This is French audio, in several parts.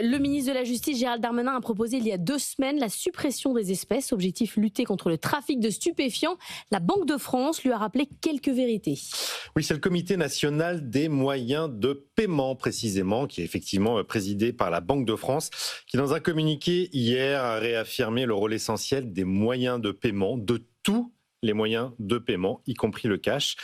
Le ministre de la Justice, Gérald Darmanin, a proposé il y a 2 semaines la suppression des espèces. Objectif, lutter contre le trafic de stupéfiants. La Banque de France lui a rappelé quelques vérités. Oui, c'est le Comité national des moyens de paiement, précisément, qui est effectivement présidé par la Banque de France, qui, dans un communiqué hier, a réaffirmé le rôle essentiel des moyens de paiement, de tous les moyens de paiement, y compris le cash,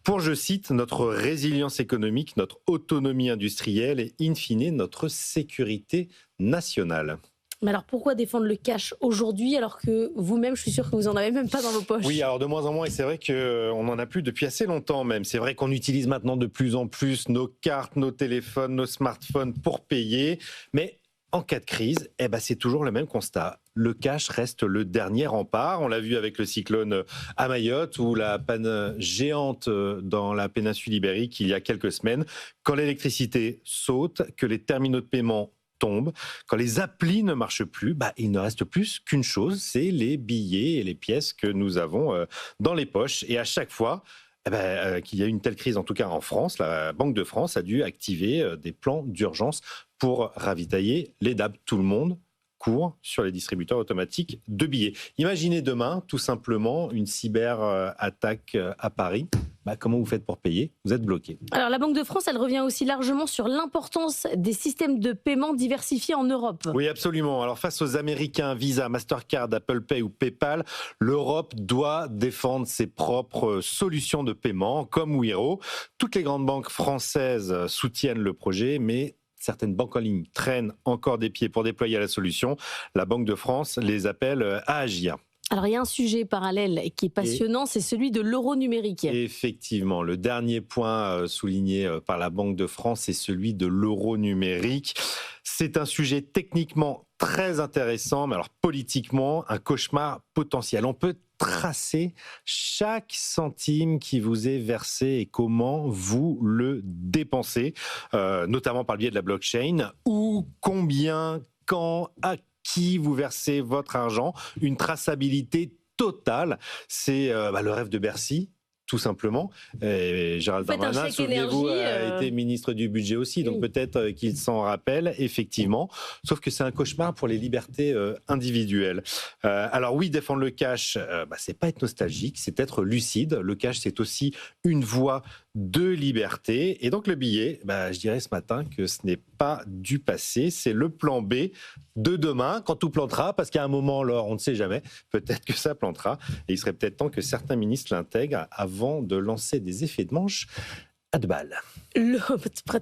pour, je cite, notre résilience économique, notre autonomie industrielle et, in fine, notre sécurité nationale. Mais alors pourquoi défendre le cash aujourd'hui alors que vous-même, je suis sûre que vous n'en avez même pas dans vos poches? Oui, alors de moins en moins, et c'est vrai qu'on n'en a plus depuis assez longtemps même. C'est vrai qu'on utilise maintenant de plus en plus nos cartes, nos téléphones, nos smartphones pour payer, mais en cas de crise, c'est toujours le même constat. Le cash reste le dernier rempart. On l'a vu avec le cyclone à Mayotte ou la panne géante dans la péninsule ibérique il y a quelques semaines. Quand l'électricité saute, que les terminaux de paiement tombent, quand les applis ne marchent plus, il ne reste plus qu'une chose, c'est les billets et les pièces que nous avons dans les poches. Et à chaque fois qu'il y a une telle crise, en tout cas en France, la Banque de France a dû activer des plans d'urgence pour ravitailler les DAB. Tout le monde court sur les distributeurs automatiques de billets. Imaginez demain, tout simplement, une cyberattaque à Paris. Comment vous faites pour payer? Vous êtes bloqué. Alors la Banque de France, elle revient aussi largement sur l'importance des systèmes de paiement diversifiés en Europe. Oui, absolument. Alors face aux Américains, Visa, Mastercard, Apple Pay ou PayPal, l'Europe doit défendre ses propres solutions de paiement, comme Wero. Toutes les grandes banques françaises soutiennent le projet, mais certaines banques en ligne traînent encore des pieds pour déployer la solution. La Banque de France les appelle à agir. Alors, il y a un sujet parallèle qui est passionnant, c'est celui de l'euro numérique. Effectivement, le dernier point souligné par la Banque de France, c'est celui de l'euro numérique. C'est un sujet techniquement très intéressant, mais alors politiquement, un cauchemar potentiel. On peut tracer chaque centime qui vous est versé et comment vous le dépensez, notamment par le biais de la blockchain, ou combien, quand, à qui vous versez votre argent, une traçabilité totale. C'est le rêve de Bercy, tout simplement. Et Gérald Darmanin, souvenez-vous, a été ministre du budget aussi, donc peut-être qu'il s'en rappelle, effectivement. Sauf que c'est un cauchemar pour les libertés individuelles. Alors oui, défendre le cash, c'est pas être nostalgique, c'est être lucide. Le cash, c'est aussi une voie de liberté. Et donc le billet, je dirais ce matin que ce n'est pas du passé, c'est le plan B de demain, quand tout plantera, parce qu'à un moment, alors, on ne sait jamais, peut-être que ça plantera, et il serait peut-être temps que certains ministres l'intègrent avant de lancer des effets de manche à 2 balles.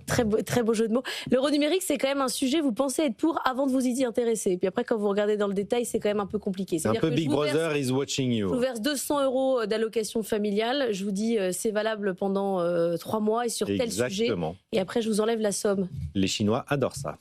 Très beau jeu de mots. L'euro numérique, c'est quand même un sujet, vous pensez être pour avant de vous y intéresser. Et puis après, quand vous regardez dans le détail, c'est quand même un peu compliqué. Un peu Big Brother is watching you. Je vous verse 200 € d'allocation familiale. Je vous dis, c'est valable pendant 3 mois et sur tel sujet. Et après, je vous enlève la somme. Les Chinois adorent ça.